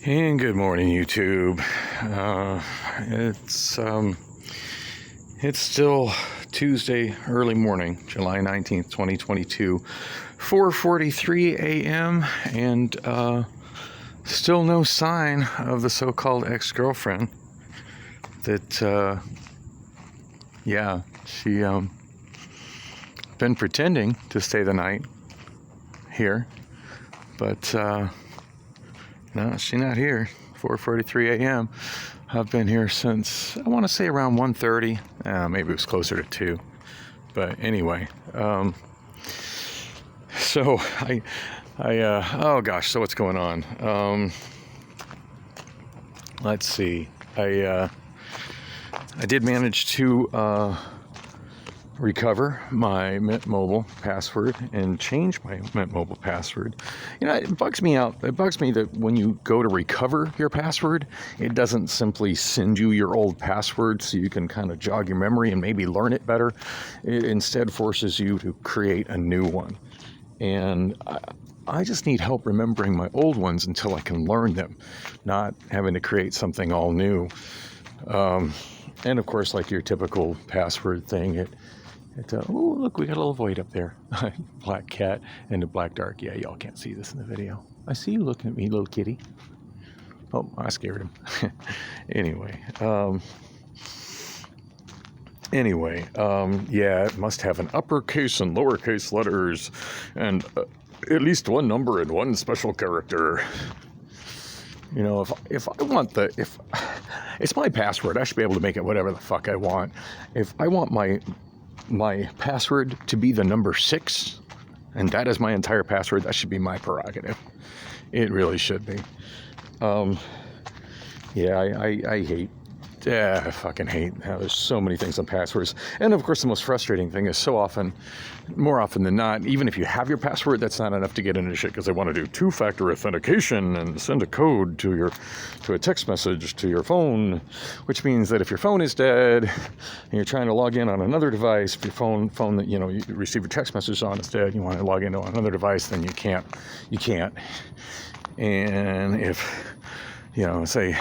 And good morning, YouTube. It's still Tuesday early morning, July 19th, 2022, 4:43 a.m. and still no sign of the so-called ex-girlfriend that she been pretending to stay the night here, but no, she's not here. 4:43 a.m. I've been here since, I want to say, around 1:30. Maybe it was closer to 2. But anyway, so oh gosh, so what's going on? Let's see. I did manage to recover my Mint Mobile password and change my Mint Mobile password. You know, it bugs me out. It bugs me that when you go to recover your password, it doesn't simply send you your old password so you can kind of jog your memory and maybe learn it better. It instead forces you to create a new one. And I just need help remembering my old ones until I can learn them, not having to create something all new. And of course, like your typical password thing, oh, look, we got a little void up there. Black cat and a black dark. Yeah, y'all can't see this in the video. I see you looking at me, little kitty. Oh, I scared him. Anyway, yeah, it must have an uppercase and lowercase letters and at least one number and one special character. You know, if I want if it's my password, I should be able to make it whatever the fuck I want. If I want my password to be the number 6, and that is my entire password, that should be my prerogative. It really should be. Yeah, I fucking hate how there's so many things on passwords. And of course, the most frustrating thing is more often than not, even if you have your password, that's not enough to get into shit because they want to do 2-factor authentication and send a code to a text message to your phone, which means that if your phone is dead and you're trying to log in on another device, if your phone that, you know, you receive your text message on is dead, you want to log into another device, then you can't. And if, you know, say,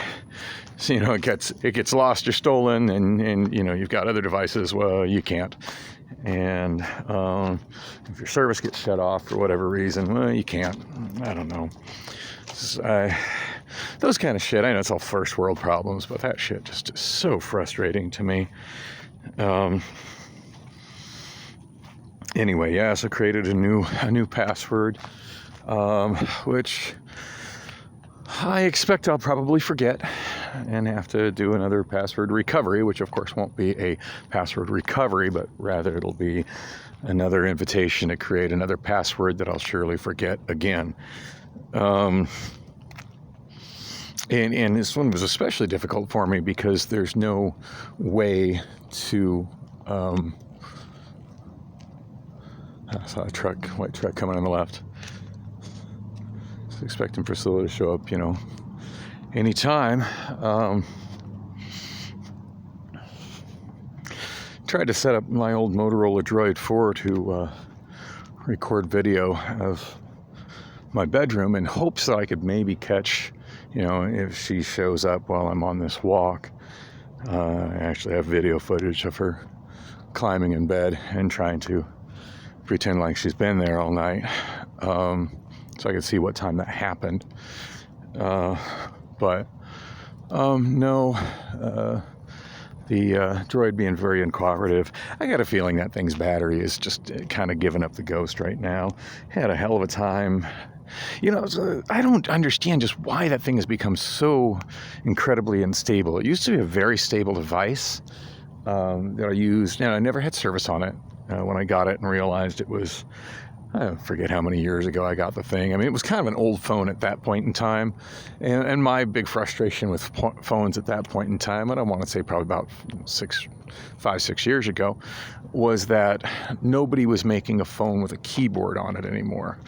so, you know, it gets lost or stolen, and you know, you've got other devices, well, you can't. And if your service gets shut off for whatever reason, well, you can't. I don't know. Those kind of shit, I know it's all first world problems, but that shit just is so frustrating to me. Anyway, yeah, so created a new password, which I expect I'll probably forget and have to do another password recovery, which of course won't be a password recovery, but rather it'll be another invitation to create another password that I'll surely forget again. And this one was especially difficult for me because there's no way to I saw a white truck coming on the left. Expecting Priscilla to show up, you know, anytime. Tried to set up my old Motorola Droid 4 to record video of my bedroom in hopes that I could maybe catch, you know, if she shows up while I'm on this walk. I actually have video footage of her climbing in bed and trying to pretend like she's been there all night. So I could see what time that happened. But no, the droid being very uncooperative. I got a feeling that thing's battery is just kind of giving up the ghost right now. Had a hell of a time. You know, I don't understand just why that thing has become so incredibly unstable. It used to be a very stable device that I used, and I never had service on it when I got it and realized it was, I forget how many years ago I got the thing. I mean, it was kind of an old phone at that point in time. And my big frustration with phones at that point in time, I don't want to say probably about 5-6 years ago, was that nobody was making a phone with a keyboard on it anymore.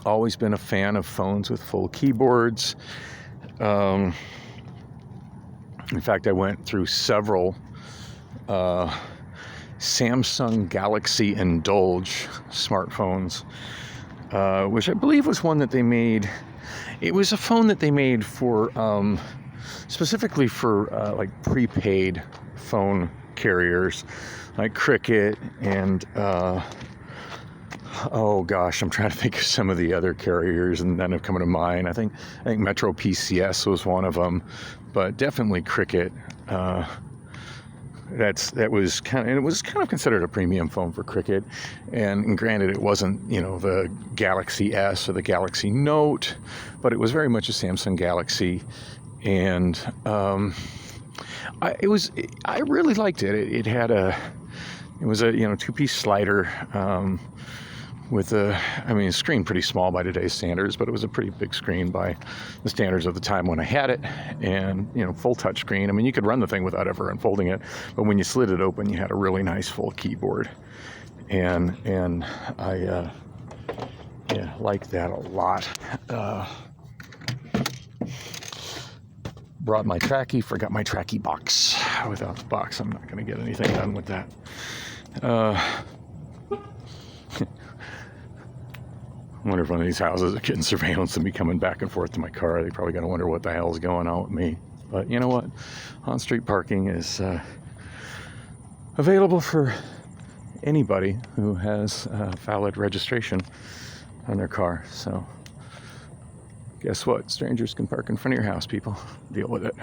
Always been a fan of phones with full keyboards. In fact, I went through several Samsung Galaxy Indulge smartphones, which I believe was one that they made It was a phone that they made for specifically for like prepaid phone carriers, like Cricket and oh gosh, I'm trying to think of some of the other carriers, and none have come to mind. I think Metro PCS was one of them, but definitely Cricket. That was kind of, and it was kind of considered a premium phone for Cricket. And granted, it wasn't, the Galaxy S or the Galaxy Note, but it was very much a Samsung Galaxy. And I really liked it. It was a two-piece slider with a screen pretty small by today's standards, but it was a pretty big screen by the standards of the time when I had it, and full touch screen. I mean, you could run the thing without ever unfolding it, but when you slid it open, you had a really nice full keyboard, and I liked that a lot. Brought my trackie, forgot my trackie box. Without the box, I'm not going to get anything done with that. I wonder if one of these houses are getting surveillance and me coming back and forth to my car. They probably going to wonder what the hell is going on with me. But you know what? On-street parking is available for anybody who has valid registration on their car. So guess what? Strangers can park in front of your house, people. Deal with it.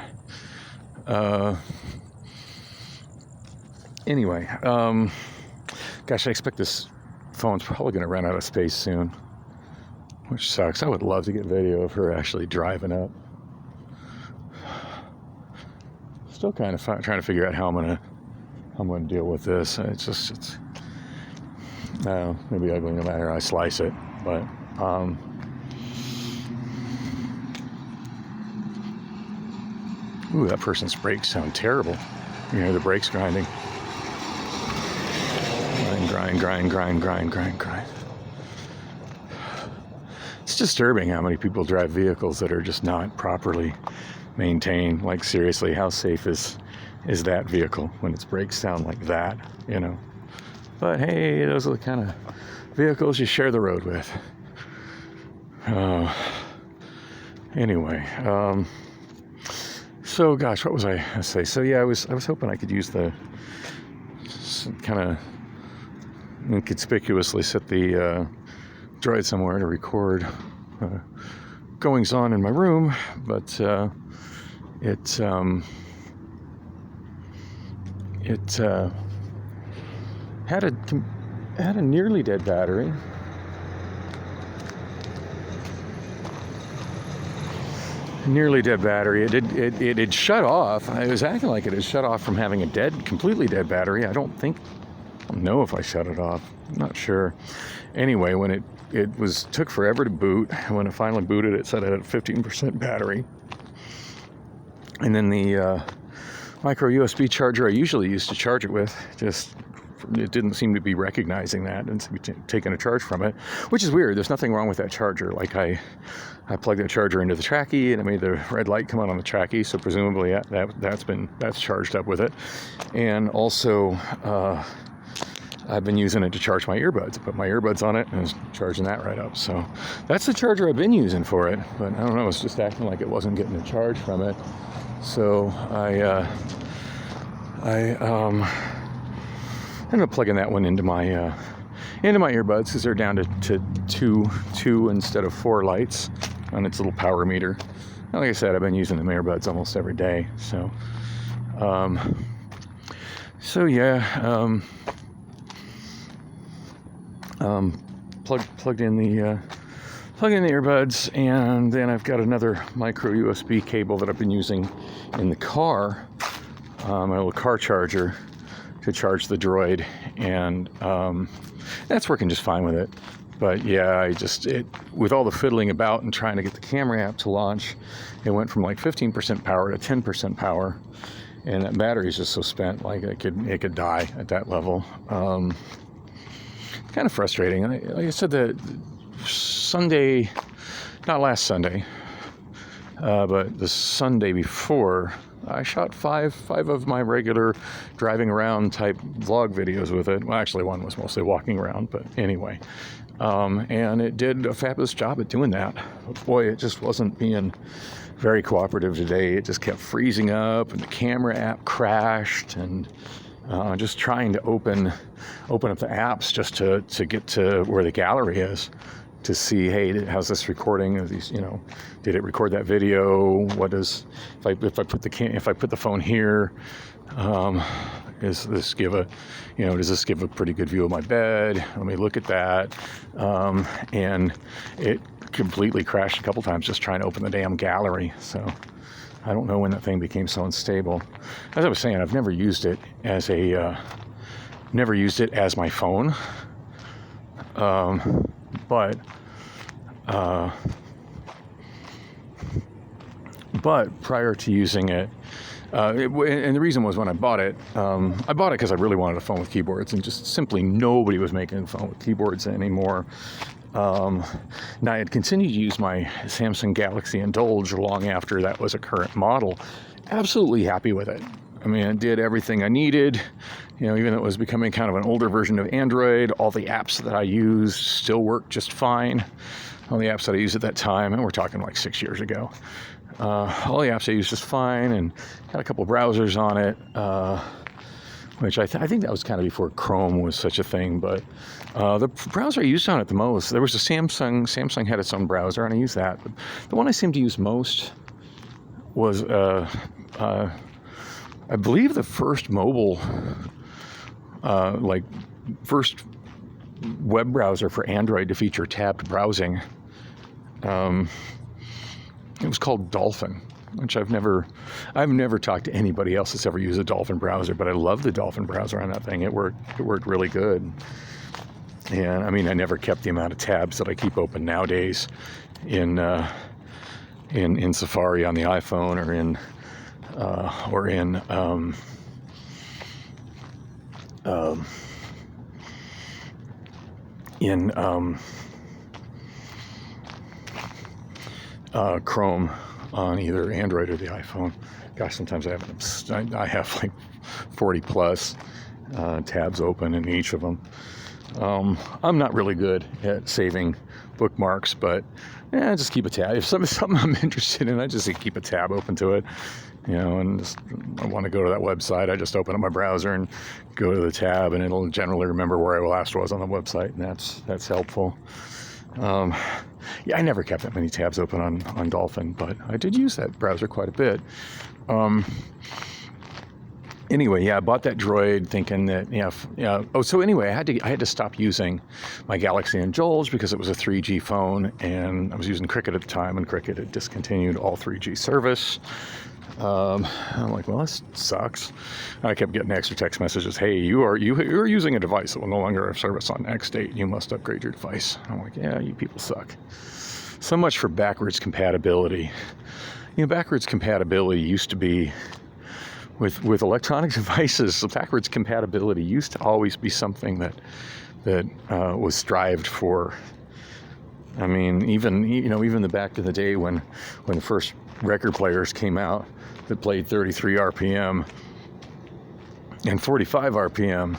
Anyway, gosh, I expect this phone's probably going to run out of space soon, which sucks. I would love to get video of her actually driving up. Still kind of trying to figure out how I'm gonna deal with this. It's maybe ugly no matter how I slice it, but ooh, that person's brakes sound terrible. You hear the brakes grinding. Grind. It's disturbing how many people drive vehicles that are just not properly maintained. Like, seriously, how safe is that vehicle when its brakes sound like that, But hey, those are the kind of vehicles you share the road with. Anyway, so gosh, what was I going to say? So yeah, I was hoping I could use the kind of inconspicuously set the droid somewhere to record goings on in my room, but it had a nearly dead battery. It had shut off. I was acting like it had shut off from having a completely dead battery. I don't know if I shut it off. I'm not sure. Anyway, when it took forever to boot. When it finally booted, it said it had a 15% battery. And then the micro USB charger I usually use to charge it with, it didn't seem to be recognizing that and taking a charge from it, which is weird. There's nothing wrong with that charger. Like, I plugged that charger into the trackie and it made the red light come on the trackie, so presumably that's charged up with it. And also I've been using it to charge my earbuds. I put my earbuds on it and it's charging that right up. So that's the charger I've been using for it, but I don't know, it's just acting like it wasn't getting a charge from it. So I ended up plugging that one into my earbuds, because they're down to two instead of 4 lights on its little power meter. And like I said, I've been using the earbuds almost every day. So yeah, plugged in the earbuds, and then I've got another micro USB cable that I've been using in the car, my little car charger, to charge the droid, and that's working just fine with it. But yeah, with all the fiddling about and trying to get the camera app to launch, it went from like 15% power to 10% power, and that battery's just so spent, like it could die at that level. Kind of frustrating. Like I said, the Sunday, not last Sunday, but the Sunday before, I shot five of my regular driving around type vlog videos with it. Well, actually, one was mostly walking around, but anyway. and it did a fabulous job at doing that. But boy, it just wasn't being very cooperative today. It just kept freezing up, and the camera app crashed, and just trying to open up the apps just to get to where the gallery is, to see, hey, how's this recording? Are these, did it record that video? What does, if I put the phone here, does this give a pretty good view of my bed? Let me look at that. And it completely crashed a couple times just trying to open the damn gallery. So I don't know when that thing became so unstable. As I was saying, I've never used it as my phone. But prior to using it, and the reason was when I bought it because I really wanted a phone with keyboards, and just simply nobody was making a phone with keyboards anymore. And I had continued to use my Samsung Galaxy Indulge long after that was a current model. Absolutely happy with it. I mean, it did everything I needed. Even though it was becoming kind of an older version of Android, all the apps that I used still worked just fine. All the apps that I used at that time, and we're talking like 6 years ago, all the apps I used just fine, and had a couple browsers on it, which I think that was kind of before Chrome was such a thing. But the browser I used on it the most, there was a Samsung had its own browser, and I used that. But the one I seemed to use most was, I believe, the first mobile, first web browser for Android to feature tabbed browsing. It was called Dolphin, which I've never talked to anybody else that's ever used a Dolphin browser, but I love the Dolphin browser on that thing. It worked really good. And I mean, I never kept the amount of tabs that I keep open nowadays in Safari on the iPhone, or in Chrome on either Android or the iPhone. Gosh, sometimes I have like 40 plus tabs open in each of them. I'm not really good at saving bookmarks, but I just keep a tab. If something I'm interested in, I just keep a tab open to it. And I want to go to that website, I just open up my browser and go to the tab, and it'll generally remember where I last was on the website, and that's helpful. I never kept that many tabs open on Dolphin, but I did use that browser quite a bit. Anyway, I bought that Droid thinking that, so anyway, I had to stop using my Galaxy Indulge because it was a 3G phone, and I was using Cricket at the time, and Cricket had discontinued all 3G service. I'm like, well, this sucks. I kept getting extra text messages. Hey, you are using a device that will no longer have service on X date. You must upgrade your device. I'm like, yeah, you people suck. So much for backwards compatibility. Backwards compatibility used to be with electronic devices. Backwards compatibility used to always be something that was strived for. I mean, even the back in the day when the first record players came out that played 33 RPM and 45 RPM,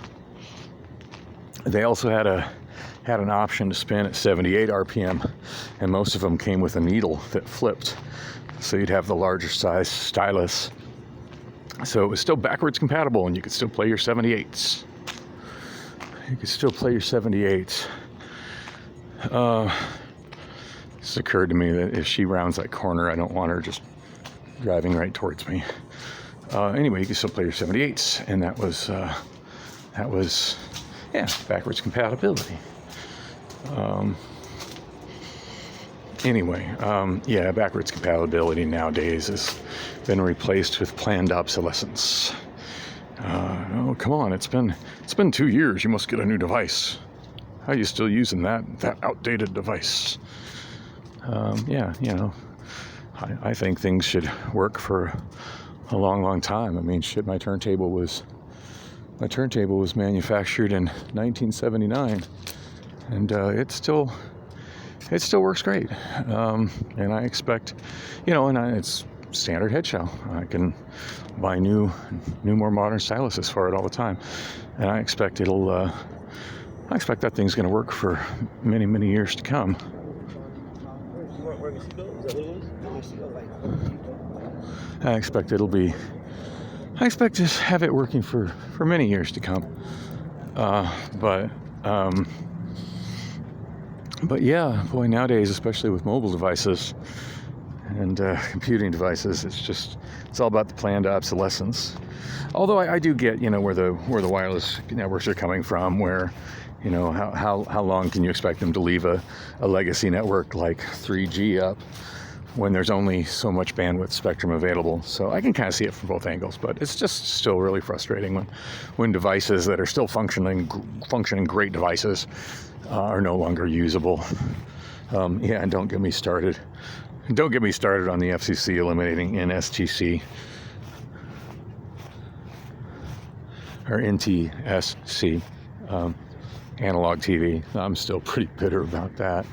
they also had an option to spin at 78 RPM, and most of them came with a needle that flipped, so you'd have the larger size stylus. So it was still backwards compatible, and you could still play your 78s. It's occurred to me that if she rounds that corner, I don't want her just driving right towards me. Anyway, you can still play your 78s, and that was backwards compatibility. Backwards compatibility nowadays has been replaced with planned obsolescence. Oh, come on, it's been 2 years. You must get a new device. How are you still using that outdated device? I think things should work for a long, long time. I mean, shit, my turntable was manufactured in 1979, and it still works great. And I expect, it's standard head shell. I can buy new, more modern styluses for it all the time, and I expect it'll I expect that thing's going to work for many, many years to come. I expect to have it working for many years to come. But yeah, boy, nowadays, especially with mobile devices and computing devices, it's all about the planned obsolescence. Although I do get, where the wireless networks are coming from, where, how long can you expect them to leave a legacy network like 3G up when there's only so much bandwidth spectrum available? So I can kind of see it from both angles, but it's just still really frustrating when devices that are still functioning great devices are no longer usable. And don't get me started. Don't get me started on the FCC eliminating NSTC or NTSC, analog TV. I'm still pretty bitter about that.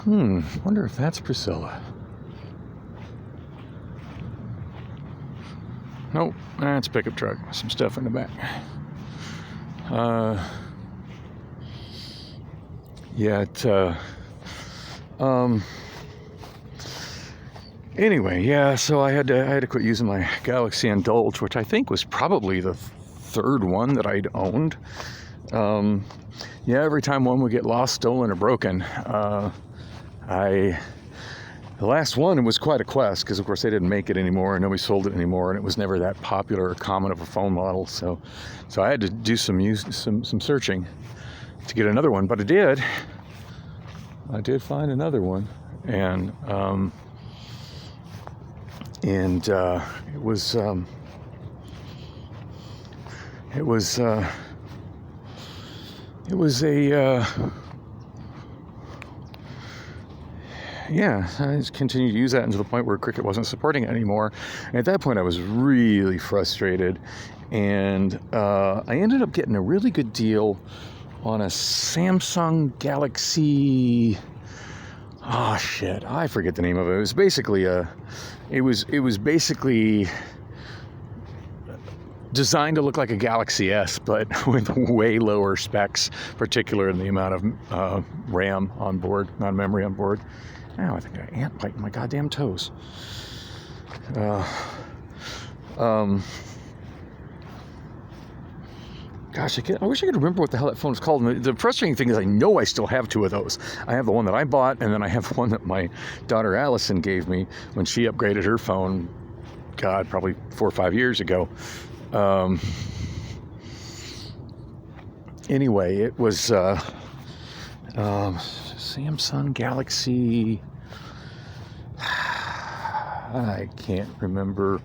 Wonder if that's Priscilla. Nope, that's a pickup truck. Some stuff in the back. Anyway, yeah, so I had to quit using my Galaxy Indulge, which I think was probably the third one that I'd owned. Every time one would get lost, stolen, or broken, the last one was quite a quest, because of course they didn't make it anymore and nobody sold it anymore, and it was never that popular or common of a phone model. So I had to do some searching to get another one, but I did find another one, and it was I just continued to use that until the point where Cricket wasn't supporting it anymore. And at that point, I was really frustrated. And I ended up getting a really good deal on a Samsung Galaxy. Oh shit, I forget the name of it. It was basically it was basically designed to look like a Galaxy S, but with way lower specs, particularly in the amount of RAM on board, non-memory on board. Now I think I got an ant biting my goddamn toes. Gosh, I wish I could remember what the hell that phone is called. And the frustrating thing is I know I still have two of those. I have the one that I bought, and then I have one that my daughter Allison gave me when she upgraded her phone, God, probably 4 or 5 years ago. Anyway, it was Samsung Galaxy. I can't remember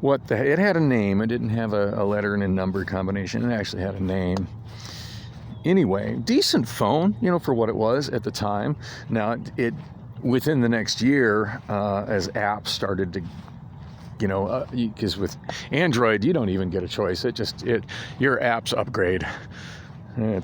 it had a name. It didn't have a letter and a number combination. It actually had a name. Anyway, decent phone, for what it was at the time. Now, it within the next year, as apps started to, because with Android, you don't even get a choice. Your apps upgrade. It's